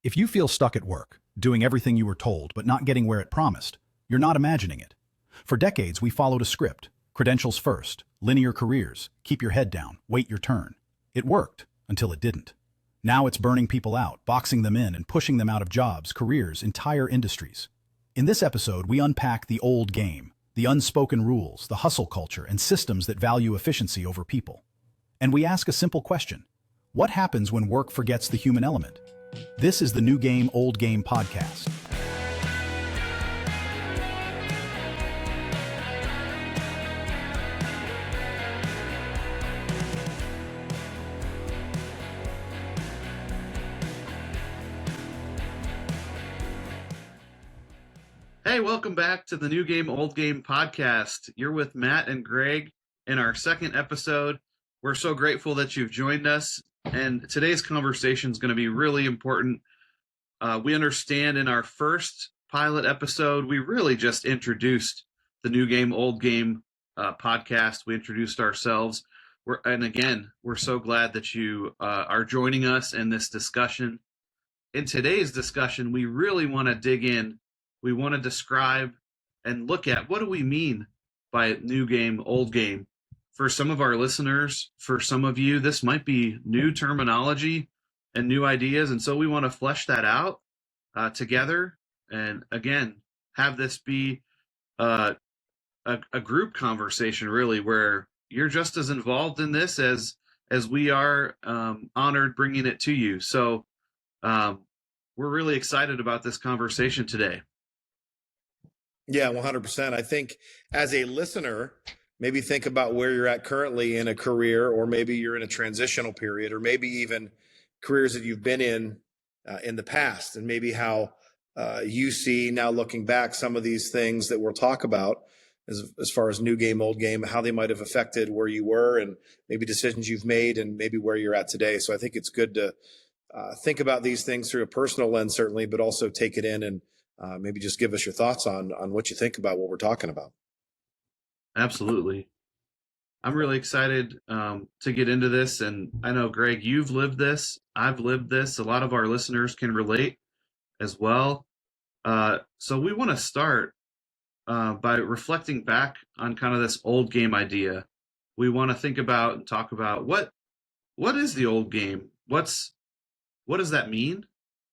If you feel stuck at work, doing everything you were told but not getting where it promised, you're not imagining it. For decades, we followed a script. Credentials first, linear careers, keep your head down, wait your turn. It worked, until it didn't. Now it's burning people out, boxing them in, and pushing them out of jobs, careers, entire industries. In this episode, we unpack the old game, the unspoken rules, the hustle culture, and systems that value efficiency over people. And we ask a simple question. What happens when work forgets the human element? This is the New Game, Old Game podcast. Hey, welcome back to the New Game, Old Game podcast. You're with Matt and Greg in our second episode. We're so grateful that you've joined us, and today's conversation is going to be really important. We understand in our first pilot episode, we really just introduced the New Game, Old Game podcast. We introduced ourselves. We're so glad that you are joining us in this discussion. In today's discussion, we really want to dig in. We want to describe and look at what do we mean by new game, old game. For some of our listeners, for some of you, this might be new terminology and new ideas. And so we want to flesh that out together. And again, have this be a group conversation, really, where you're just as involved in this as we are honored bringing it to you. So we're really excited about this conversation today. Yeah, 100%. I think as a listener, maybe think about where you're at currently in a career, or maybe you're in a transitional period, or maybe even careers that you've been in the past, and maybe how you see now looking back some of these things that we'll talk about as far as new game, old game, how they might have affected where you were and maybe decisions you've made and maybe where you're at today. So I think it's good to think about these things through a personal lens, certainly, but also take it in and maybe just give us your thoughts on what you think about what we're talking about. Absolutely. I'm really excited to get into this. And I know, Greg, you've lived this. I've lived this. A lot of our listeners can relate as well. So we want to start by reflecting back on kind of this old game idea. We want to think about and talk about what is the old game? What does that mean?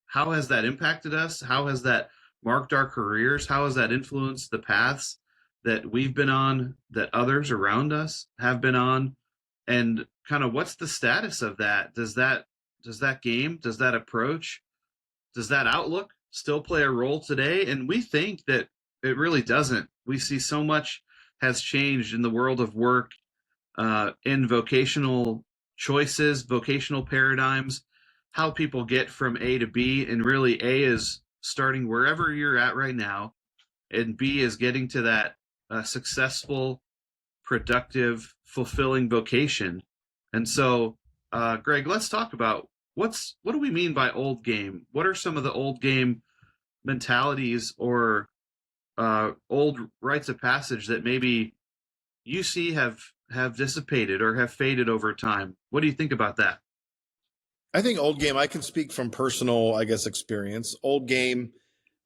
How has that impacted us? How has that marked our careers? How has that influenced the paths that we've been on, that others around us have been on? And kind of what's the status of that? Does that game, does that approach, does that outlook still play a role today? And we think that it really doesn't. We see so much has changed in the world of work, in vocational choices, vocational paradigms, how people get from A to B. And really A is starting wherever you're at right now, and B is getting to that successful, productive, fulfilling vocation. And so, Greg, let's talk about what do we mean by old game? What are some of the old game mentalities or old rites of passage that maybe you see have dissipated or have faded over time? What do you think about that? I think old game, I can speak from personal, experience. Old game,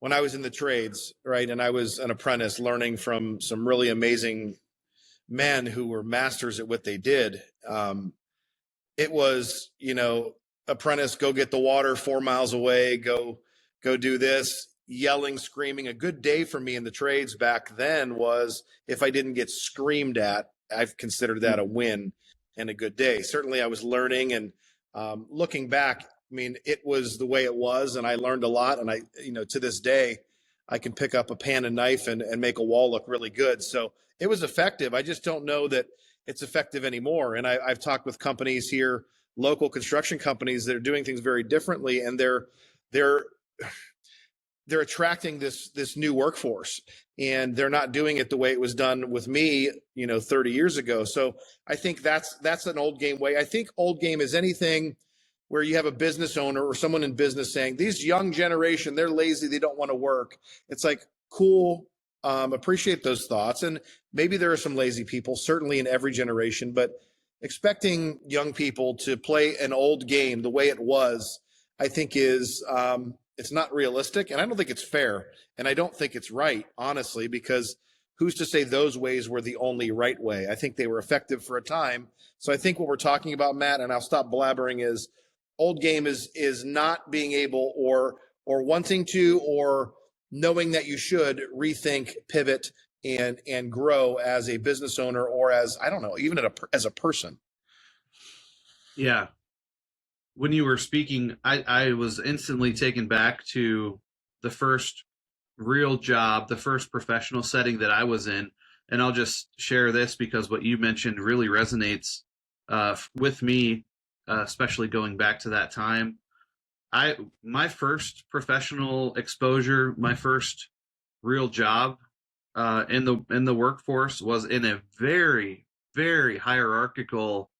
when I was in the trades, right, and I was an apprentice learning from some really amazing men who were masters at what they did. It was, apprentice, go get the water 4 miles away, go do this, yelling, screaming. A good day for me in the trades back then was if I didn't get screamed at. I've considered that a win and a good day. Certainly I was learning, and looking back, I mean, it was the way it was, and I learned a lot. And I, to this day, I can pick up a pan and knife and make a wall look really good. So it was effective. I just don't know that it's effective anymore. And I've talked with companies here, local construction companies that are doing things very differently, and they're attracting this new workforce, and they're not doing it the way it was done with me, 30 years ago. So I think that's an old game way. I think old game is anything where you have a business owner or someone in business saying, these young generation, they're lazy, they don't want to work. It's like, cool, appreciate those thoughts. And maybe there are some lazy people, certainly in every generation, but expecting young people to play an old game the way it was I think is it's not realistic, and I don't think it's fair, and I don't think it's right, honestly, because who's to say those ways were the only right way? I think they were effective for a time. So I think what we're talking about, Matt, and I'll stop blabbering, is old game is not being able or wanting to or knowing that you should rethink, pivot, and grow as a business owner or as, I don't know, even as a person. Yeah. When you were speaking, I was instantly taken back to the first real job, the first professional setting that I was in. And I'll just share this because what you mentioned really resonates with me, especially going back to that time. My first professional exposure, my first real job in the workforce was in a very, very hierarchical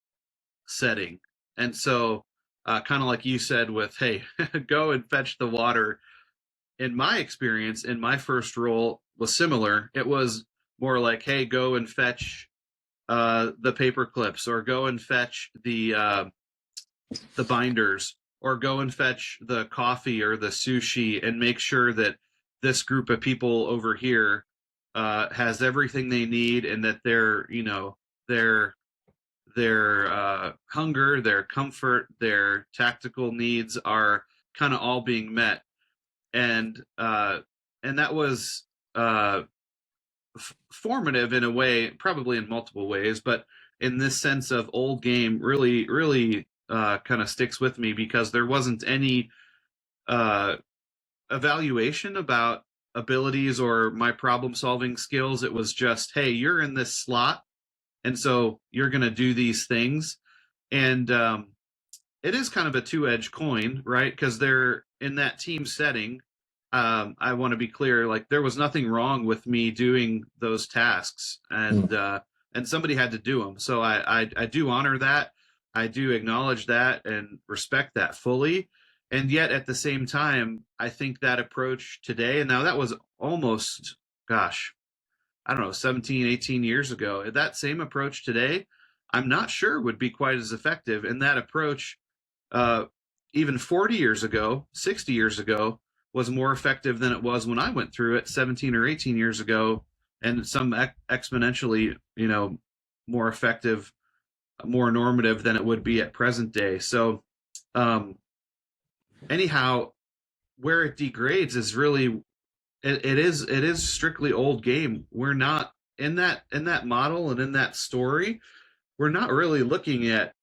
setting. And so, kind of like you said, with, hey, go and fetch the water. In my experience, in my first role was similar. It was more like, hey, go and fetch the paper clips, or go and fetch the binders, or go and fetch the coffee or the sushi, and make sure that this group of people over here has everything they need, and that their hunger, their comfort, their tactical needs are kind of all being met. And that was formative in a way, probably in multiple ways, but in this sense of old game really kind of sticks with me, because there wasn't any uh, evaluation about abilities or my problem solving skills. It was just, hey, you're in this slot, and so you're going to do these things. And it is kind of a two-edged coin, right? Because they're in that team setting. I want to be clear, like, there was nothing wrong with me doing those tasks, and somebody had to do them. So I do honor that. I do acknowledge that and respect that fully. And yet at the same time, I think that approach today, and now that was almost, gosh, I don't know, 17, 18 years ago. That same approach today, I'm not sure would be quite as effective. And that approach, uh, even 40 years ago, 60 years ago, was more effective than it was when I went through it 17 or 18 years ago, and some exponentially, more effective, more normative than it would be at present day. So, um, anyhow, where it degrades is really, it is strictly old game. We're not in that model and in that story. We're not really looking at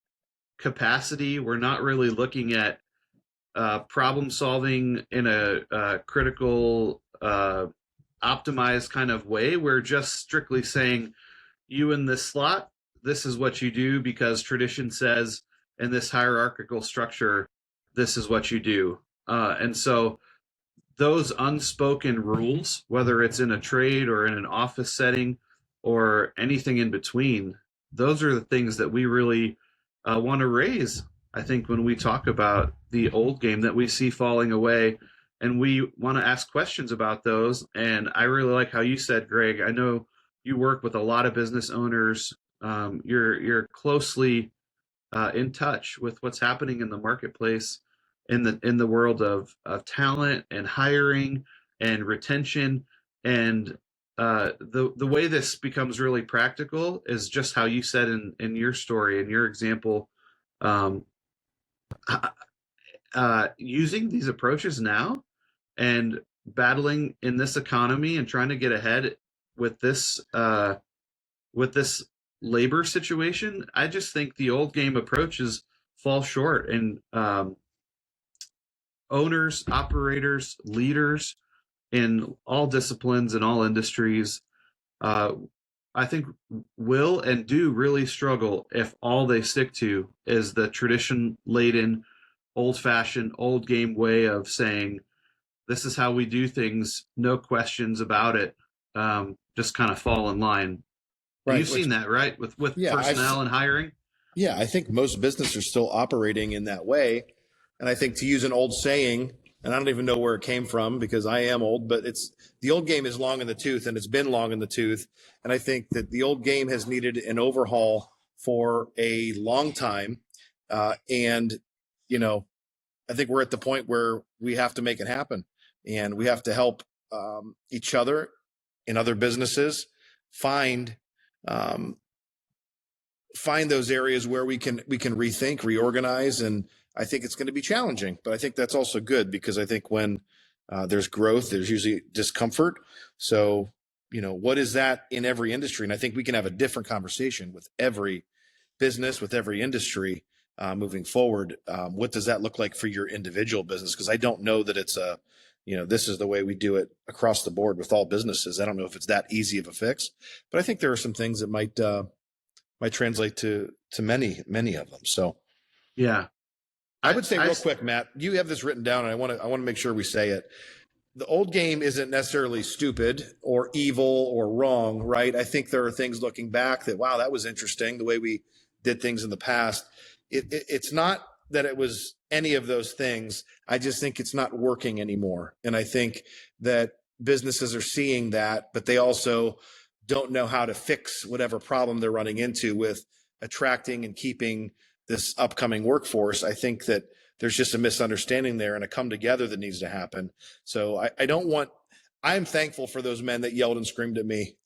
capacity. We're not really looking at problem solving in a critical, optimized kind of way. We're just strictly saying, you in this slot, this is what you do because tradition says, in this hierarchical structure, this is what you do. And so those unspoken rules, whether it's in a trade or in an office setting or anything in between, those are the things that we really want to raise. I think when we talk about the old game that we see falling away, and we want to ask questions about those. And I really like how you said, Greg, I know you work with a lot of business owners. You're closely in touch with what's happening in the marketplace, in the world of talent and hiring and retention. And the way this becomes really practical is just how you said in your story, in your example, um, using these approaches now and battling in this economy and trying to get ahead with this labor situation. I just think the old game approaches fall short, and owners, operators, leaders in all disciplines and all industries, uh, I think, will and do really struggle if all they stick to is the tradition laden, old fashioned, old game way of saying, this is how we do things, no questions about it. Just kind of fall in line. Right. You've seen that, right? With Yeah, personnel and hiring. Yeah, I think most businesses are still operating in that way. And I think, to use an old saying, and I don't even know where it came from because I am old, but it's the old game is long in the tooth, and it's been long in the tooth. And I think that the old game has needed an overhaul for a long time. And, you know, I think we're at the point where we have to make it happen, and we have to help each other in other businesses find those areas where we can rethink, reorganize, and I think it's going to be challenging. But I think that's also good, because I think when there's growth, there's usually discomfort. So, what is that in every industry? And I think we can have a different conversation with every business, with every industry moving forward. What does that look like for your individual business? Because I don't know that it's this is the way we do it across the board with all businesses. I don't know if it's that easy of a fix, but I think there are some things that might translate to many of them. So, Yeah. I would say real quick, Matt, you have this written down, and I want to make sure we say it. The old game isn't necessarily stupid or evil or wrong, right? I think there are things looking back that, wow, that was interesting, the way we did things in the past. It's not that it was any of those things. I just think it's not working anymore. And I think that businesses are seeing that, but they also don't know how to fix whatever problem they're running into with attracting and keeping this upcoming workforce. I think that there's just a misunderstanding there and a come together that needs to happen. So I'm thankful for those men that yelled and screamed at me.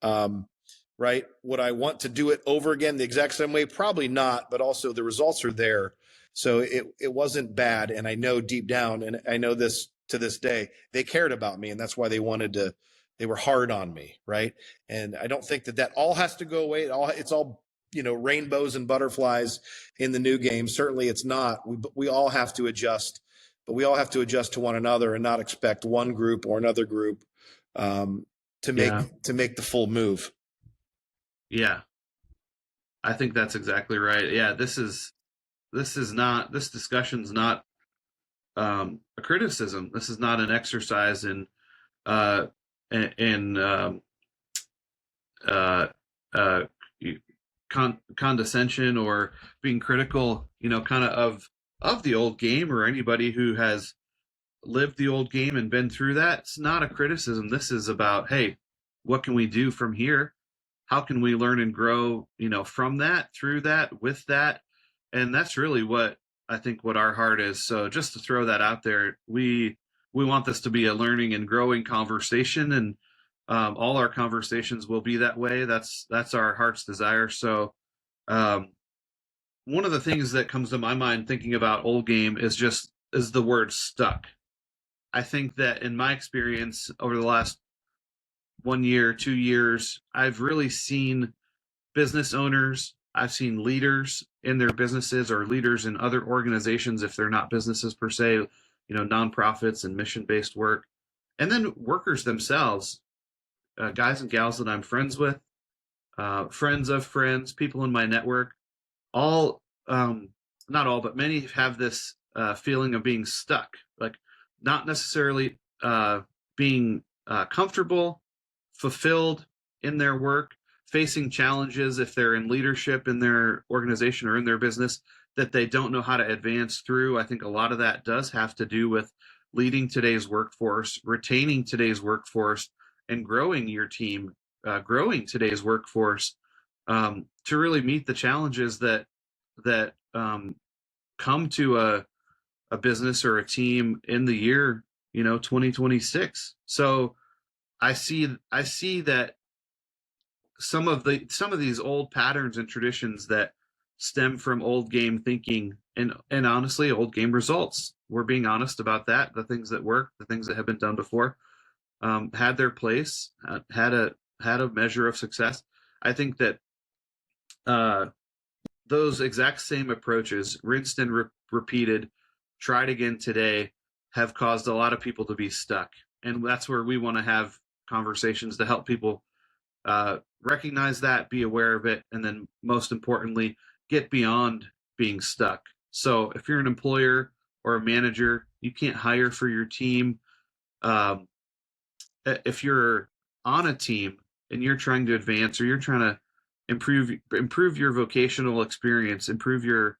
Right. Would I want to do it over again the exact same way? Probably not, but also the results are there. So it wasn't bad. And I know deep down, and I know this to this day, they cared about me, and that's why they were hard on me. Right. And I don't think that all has to go away. It's all rainbows and butterflies in the new game. Certainly it's not. We all have to adjust, but we all have to adjust to one another and not expect one group or another group to make the full move. Yeah. I think that's exactly right. Yeah, this discussion's not a criticism. This is not an exercise in condescension or being critical, kind of the old game, or anybody who has lived the old game and been through that. It's not a criticism. This is about, hey, what can we do from here? How can we learn and grow, from that, through that, with that? And that's really what our heart is. So just to throw that out there, we want this to be a learning and growing conversation, and all our conversations will be that way. That's our heart's desire. So one of the things that comes to my mind thinking about old game is the word stuck. I think that in my experience over the last 1 year, 2 years, I've really seen business owners, I've seen leaders in their businesses, or leaders in other organizations, if they're not businesses per se, nonprofits and mission-based work, and then workers themselves, guys and gals that I'm friends with, friends of friends, people in my network, all, not all, but many have this feeling of being stuck, like not necessarily being comfortable, fulfilled in their work, facing challenges if they're in leadership in their organization or in their business that they don't know how to advance through. I think a lot of that does have to do with leading today's workforce, retaining today's workforce, and growing your team, growing today's workforce to really meet the challenges that come to a business or a team in the year 2026. So I see that some of these old patterns and traditions that stem from old game thinking and honestly old game results. We're being honest about that. The things that work, the things that have been done before, had their place, had a measure of success. I think that those exact same approaches, rinsed and repeated, tried again today, have caused a lot of people to be stuck. And that's where we want to have conversations to help people recognize that, be aware of it, and then most importantly, get beyond being stuck. So if you're an employer or a manager, you can't hire for your team. If you're on a team and you're trying to advance, or you're trying to improve your vocational experience, improve your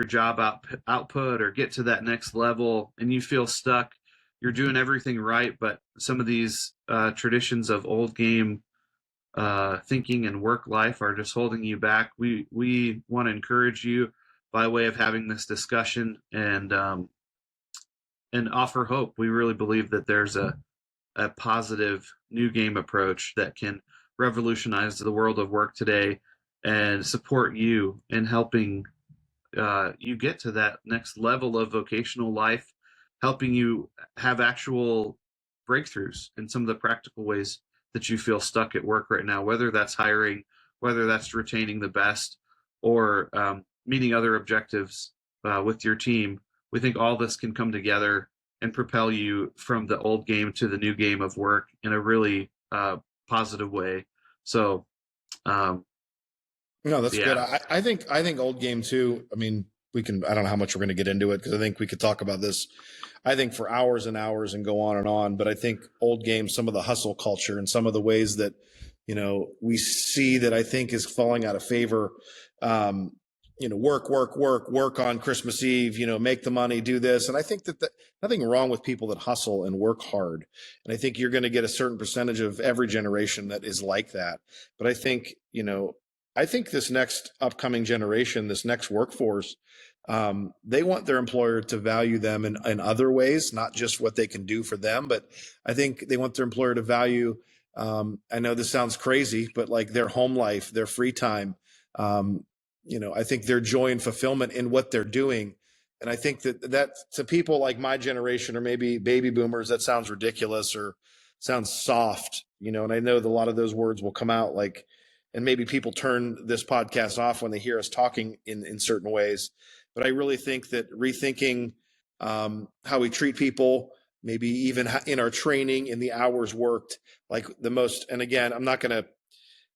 job output, or get to that next level, and you feel stuck, you're doing everything right, but some of these traditions of old game thinking and work life are just holding you back. We want to encourage you by way of having this discussion and and offer hope. We really believe that there's a positive new game approach that can revolutionize the world of work today and support you in helping you get to that next level of vocational life, helping you have actual breakthroughs in some of the practical ways that you feel stuck at work right now, whether that's hiring, whether that's retaining the best, or meeting other objectives with your team. We think all this can come together and propel you from the old game to the new game of work in a really positive way. So, No, that's good. yeah, I think old game too. I mean, I don't know how much we're going to get into it because I think we could talk about this, I think for hours and hours and go on and on. But I think old game, some of the hustle culture and some of the ways that, we see that I think is falling out of favor. Work on Christmas Eve, make the money, do this. And I think that nothing wrong with people that hustle and work hard. And I think you're going to get a certain percentage of every generation that is like that. But I think this next upcoming generation, this next workforce, they want their employer to value them in other ways, not just what they can do for them, but I think they want their employer to value, I know this sounds crazy, but like their home life, their free time, I think their joy and fulfillment in what they're doing. And I think that to people like my generation or maybe baby boomers, that sounds ridiculous or sounds soft, and I know that a lot of those words will come out like, and maybe people turn this podcast off when they hear us talking in certain ways. But I really think that rethinking how we treat people, maybe even in our training, in the hours worked, like the most, and again,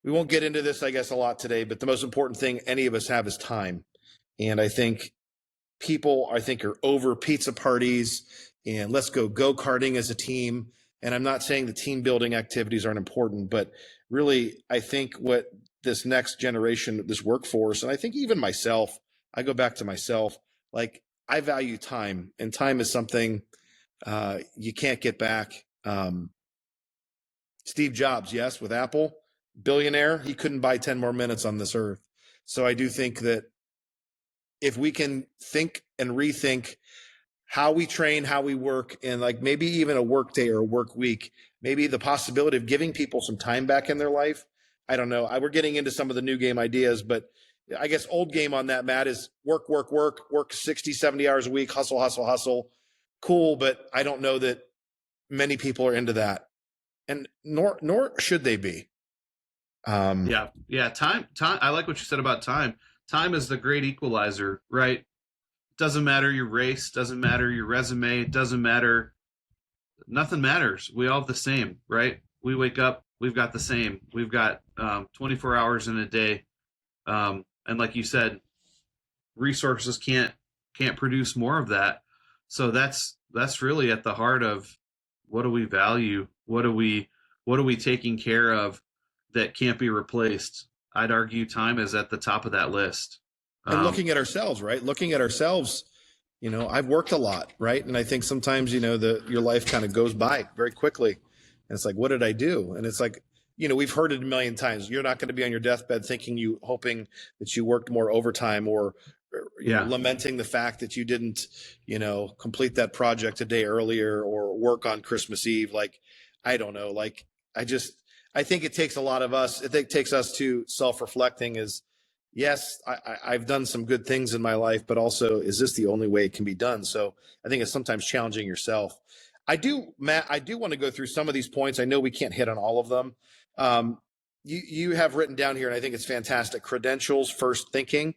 we won't get into this, I guess, a lot today, but the most important thing any of us have is time. And I think people, are over pizza parties and let's go-karting as a team. And I'm not saying the team building activities aren't important, but really, I think what this next generation, this workforce, and I think even myself, I go back to myself, like I value time, and time is something you can't get back. Steve Jobs, yes, with Apple, billionaire, he couldn't buy 10 more minutes on this earth. So I do think that if we can think and rethink how we train, how we work, and like maybe even a work day or a work week, maybe the possibility of giving people some time back in their life. I don't know. We're getting into some of the new game ideas, but I guess old game on that, Matt, is work 60, 70 hours a week, hustle, hustle, hustle. Cool. But I don't know that many people are into that. And nor should they be. yeah. Time. I like what you said about time. Time is the great equalizer, right? Doesn't matter your race, doesn't matter your resume, doesn't matter. Nothing matters. We all have the same, right? We wake up, we've got the same. We've got 24 hours in a day. And like you said, resources can't produce more of that. So that's really at the heart of what do we value? What are we taking care of that can't be replaced? I'd argue time is at the top of that list. And looking at ourselves, right? Looking at ourselves, I've worked a lot, right? And I think sometimes, your life kind of goes by very quickly. And it's like, what did I do? And it's like, we've heard it a million times. You're not going to be on your deathbed hoping that you worked more overtime or lamenting the fact that you didn't, complete that project a day earlier or work on Christmas Eve. Like, I don't know. Like, I think it takes a lot of us. I think it takes us to self-reflecting is, yes, I've done some good things in my life, but also, is this the only way it can be done? So I think it's sometimes challenging yourself. Matt, I do want to go through some of these points. I know we can't hit on all of them. You have written down here, and I think it's fantastic. Credentials, first thinking.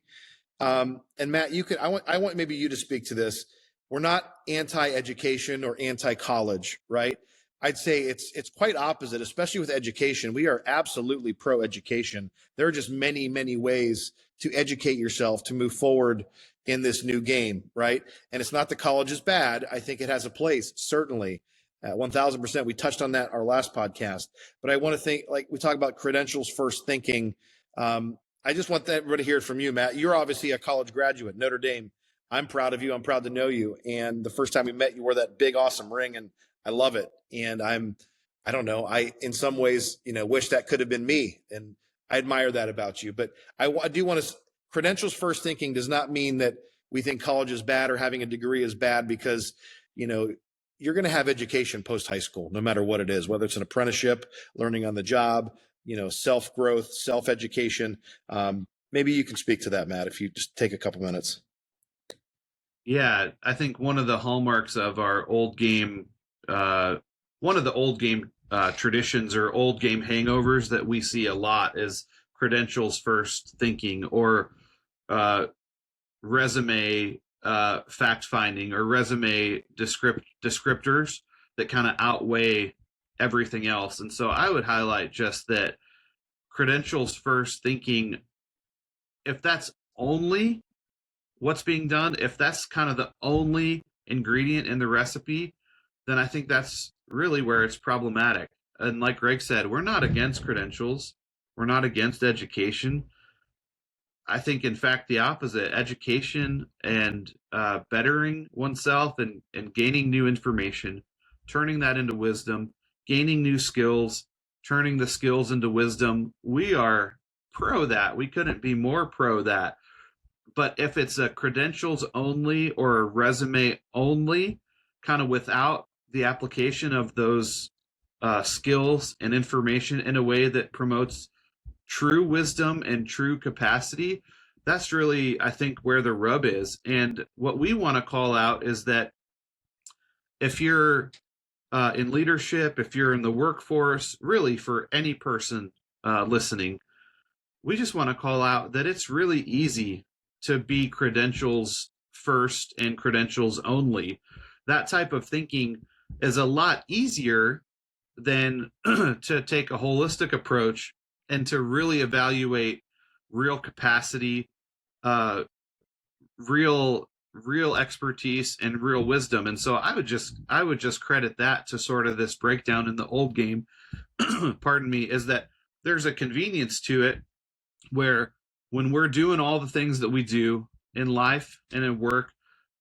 And Matt, I want maybe you to speak to this. We're not anti-education or anti-college, right? I'd say it's quite opposite, especially with education. We are absolutely pro-education. There are just many, many ways to educate yourself to move forward in this new game, right? And it's not that college is bad. I think it has a place, certainly. 1,000%. We touched on that our last podcast. But I want to think, like we talk about credentials first thinking. I just want everybody to hear it from you, Matt. You're obviously a college graduate, Notre Dame. I'm proud of you. I'm proud to know you. And the first time we met, you wore that big, awesome ring, and I love it. And I don't know, in some ways, wish that could have been me. And I admire that about you. But I do want to, credentials first thinking does not mean that we think college is bad or having a degree is bad, because you're going to have education post high school, no matter what it is, whether it's an apprenticeship, learning on the job, self-growth, self-education. Maybe you can speak to that, Matt, if you just take a couple minutes. Yeah, I think one of the hallmarks of our old game, one of the old game traditions or old game hangovers that we see a lot is credentials first thinking, or resume fact finding, or resume descriptors that kind of outweigh everything else. And so I would highlight just that credentials first thinking, if that's only what's being done, if that's kind of the only ingredient in the recipe, then I think that's really where it's problematic. And like Greg said, we're not against credentials. We're not against education. I think, in fact, the opposite. Education and bettering oneself and gaining new information, turning that into wisdom, gaining new skills, turning the skills into wisdom. We are pro that. We couldn't be more pro that. But if it's a credentials only or a resume only, kind of without the application of those skills and information in a way that promotes true wisdom and true capacity, that's really, I think, where the rub is. And what we want to call out is that if you're in leadership, if you're in the workforce, really for any person listening, we just want to call out that it's really easy to be credentials first and credentials only. That type of thinking is a lot easier than to take a holistic approach and to really evaluate real capacity, real expertise, and real wisdom. And so I would just credit that to sort of this breakdown in the old game, pardon me, is that there's a convenience to it where when we're doing all the things that we do in life and in work,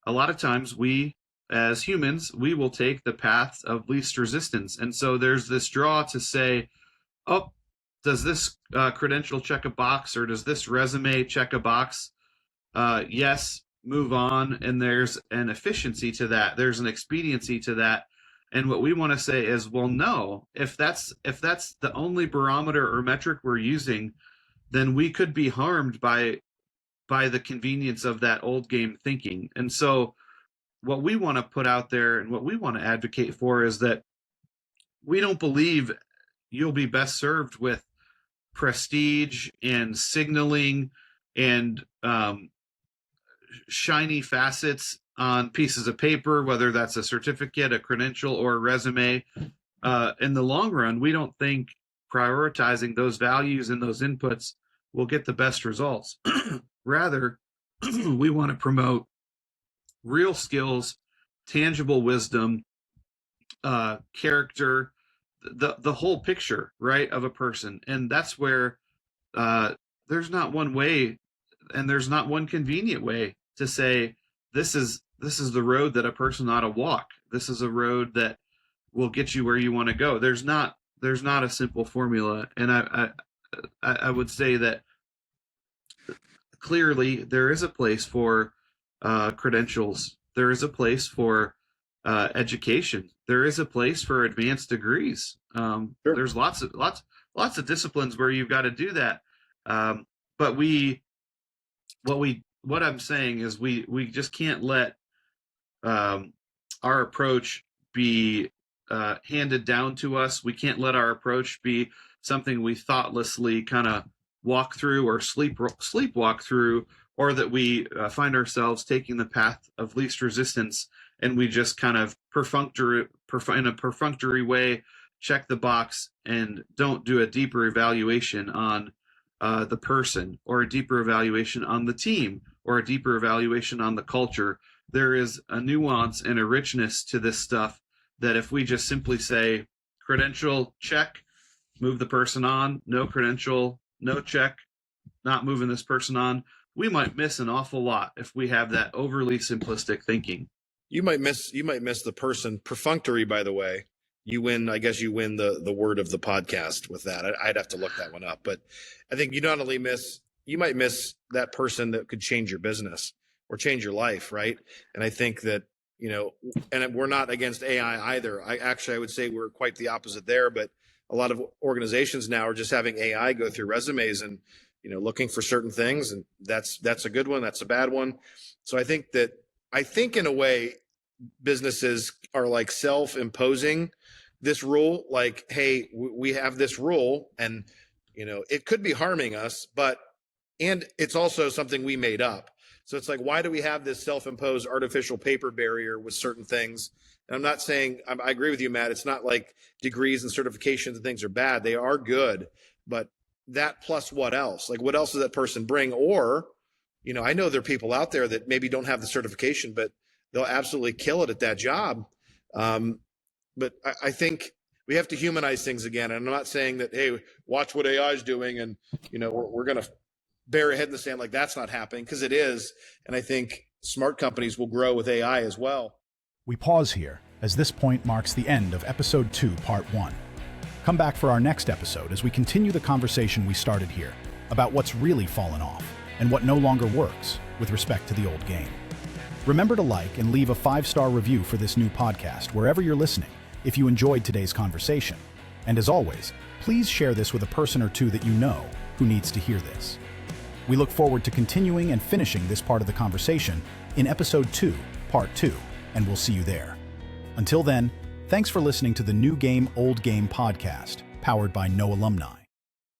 a lot of times we, as humans, we will take the path of least resistance. And so there's this draw to say, oh, does this credential check a box, or does this resume check a box? Yes, move on. And there's an efficiency to that. There's an expediency to that. And what we want to say is, well, no, if that's the only barometer or metric we're using, then we could be harmed by the convenience of that old game thinking. And so what we want to put out there and what we want to advocate for is that we don't believe you'll be best served with prestige and signaling and shiny facets on pieces of paper, whether that's a certificate, a credential, or a resume. In the long run, we don't think prioritizing those values and those inputs will get the best results. Rather, we want to promote real skills, tangible wisdom, character, the whole picture, right, of a person. And that's where there's not one way, and there's not one convenient way to say this is the road that a person ought to walk. This is a road that will get you where you want to go. There's not a simple formula. And I would say that clearly there is a place for credentials. There is a place for education. There is a place for advanced degrees. Sure. There's lots of disciplines where you've got to do that. But what I'm saying is we just can't let our approach be handed down to us. We can't let our approach be something we thoughtlessly kind of walk through or sleepwalk through, or that we find ourselves taking the path of least resistance and we just kind of in a perfunctory way check the box and don't do a deeper evaluation on the person, or a deeper evaluation on the team, or a deeper evaluation on the culture. There is a nuance and a richness to this stuff that if we just simply say credential check, move the person on, no credential, no check, not moving this person on, we might miss an awful lot if we have that overly simplistic thinking. You might miss the person. Perfunctory, by the way. You win the word of the podcast with that. I'd have to look that one up. But I think you might miss that person that could change your business or change your life, right? And I think that, and we're not against AI either. I would say we're quite the opposite there, but a lot of organizations now are just having AI go through resumes and, looking for certain things. And that's a good one. That's a bad one. So I think in a way, businesses are like self-imposing this rule, like, hey, we have this rule and, it could be harming us, and it's also something we made up. So it's like, why do we have this self-imposed artificial paper barrier with certain things? And I'm not saying, I agree with you, Matt. It's not like degrees and certifications and things are bad. They are good, but that plus what else? Like, what else does that person bring? Or, I know there are people out there that maybe don't have the certification, but they'll absolutely kill it at that job. But I think we have to humanize things again. And I'm not saying that, hey, watch what AI is doing and, we're going to bury our head in the sand like that's not happening, because it is. And I think smart companies will grow with AI as well. We pause here, as this point marks the end of Episode 2, Part 1. Come back for our next episode as we continue the conversation we started here about what's really fallen off and what no longer works with respect to the old game. Remember to like and leave a 5-star review for this new podcast wherever you're listening if you enjoyed today's conversation. And as always, please share this with a person or two that you know who needs to hear this. We look forward to continuing and finishing this part of the conversation in Episode 2, Part 2, and we'll see you there. Until then, thanks for listening to the New Game, Old Game podcast, powered by No Alumni.